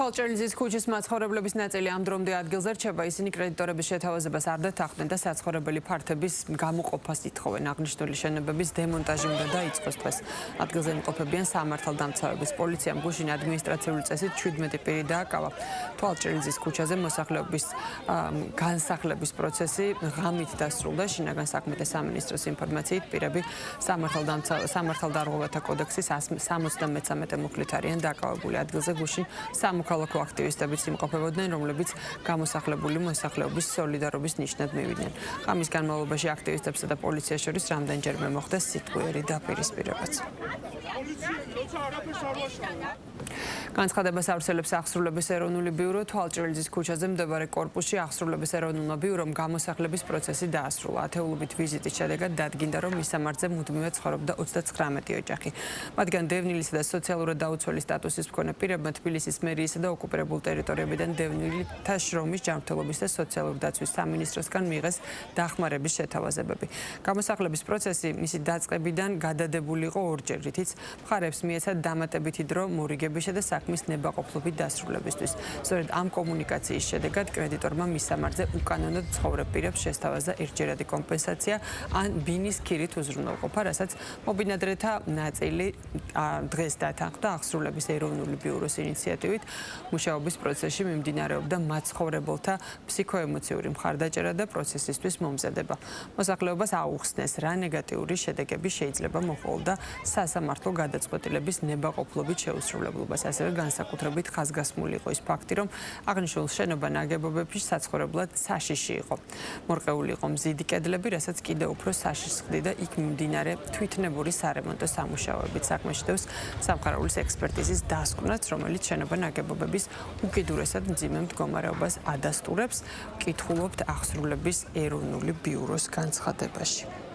თვალჭრელიზის ქუჩის მაცხოვრებლების ნაწილი ამ დრომდე ადგილზე რჩება. ისინი კრედიტორების შეთავაზებას არ დათანხმდნენ და საცხოვრებელი ფართების გამოყოფას ითხოვენ. აღნიშნული შენობების დემონტაჟი უნდა დაიწყოს დღეს. ადგილზე იმყოფებიან სამართალდამცავების. პოლიციამ გუშინ ადმინისტრაციული წესით 17 პირი დააკავა. თვალჭრელიზის ქუჩაზე მოსახლეობის განსახლების პროცესი ღამით დასრულდა. შინაგან საქმეთა სამინისტროს ინფორმაციით პირები სამართალდარღვევათა კოდექსის 73 მუხლით არიან დაკავებული. ადგილზე გუშინ სამოქალაქო აქტივისტებიც იმყოფებოდნენ, რომლებიც გამოსახლებული მოსახლეობის სოლიდარობის ნიშნად მივიდნენ. ღამის განმავლობაში აქტივისტებსა და პოლიციას შორის რამდენჯერმე მოხდა სიტყვიერი დაპირისპირებაც. განცხადებას ავრცელებს აღსრულების ეროვნული ბიურო. თვალჭრელიზის ქუჩაზე მდებარე კორპუსში აღსრულების ეროვნულმა ბიურომ გამოსახლების პროცესი დაასრულა. ათეულობით ვიზიტის შედეგად დადგინდა, რომ მისამართზე მუდმივად ცხოვრობდა 39 ოჯახი. მათგან დევნილისა და სოციალურად დაუცველი სტატუსის მქონე პირებმა თბილისის მერიისა და ოკუპირებულ ტერიტორიებიდან დევნილითა შრომის ჯანმრთელობის და სოციალური დაცვის სამინისტროსგან მიიღეს დახმარების შეთავაზებები. გამოსახლების პროცესი მისი დაწყებიდან გადადებული იყო ორჯერ, რითიც მხარებს მიეცათ დამატებითი დრო მორიგებისა და საქმის ნებაყოფლობით დასრულებისთვის. სწორედ ამ კომუნიკაციის შედეგად კრედიტორმა მისამართზე უკანონოდ ცხოვრებ პირებს შესთავაზა ერთჯერადი კომპენსაცია ან ბინის ქირით უზრუნველყოფა, რასაც მობინადრეთა ნაწილი დღეს დათანხმდა. აღსრულების ეროვნული ბიუროს ინიციატივით მუშაობის პროცესში მიმდინარეობდა მაცხოვრებელთა ფსიქოემოციური მხარდაჭერა და პროცესისთვის მომზადება. მოსახლეობას აუხსნეს, რა ნეგატიური შედეგები შეიძლება მოჰყოლდა სასამართლო გადაწყვეტილების ნებაყოფლობით შეუსრულებლობას. ასევე განსაკუთრებით ხაზგასმული იყო ის ფაქტი, რომ აღნიშნულ შენობა ნაგებობებში საცხოვრებლად საშიში იყო. მორყეული იყო მზიდი კედლები, რასაც კიდევ უფრო საშიშს ხდიდა იქ მიმდინარე თვითნებური სარემონტო სამუშაოებით. საქმეში დევს სამხარაულის ექსპერტიზის დასკვნაც, რომელიც შენობა ნაგებობების უკიდურესად მძიმე მდგომარეობას ადასტურებს. ვკითხულობთ აღსრულების ეროვნული ბიუროს განცხადებაში.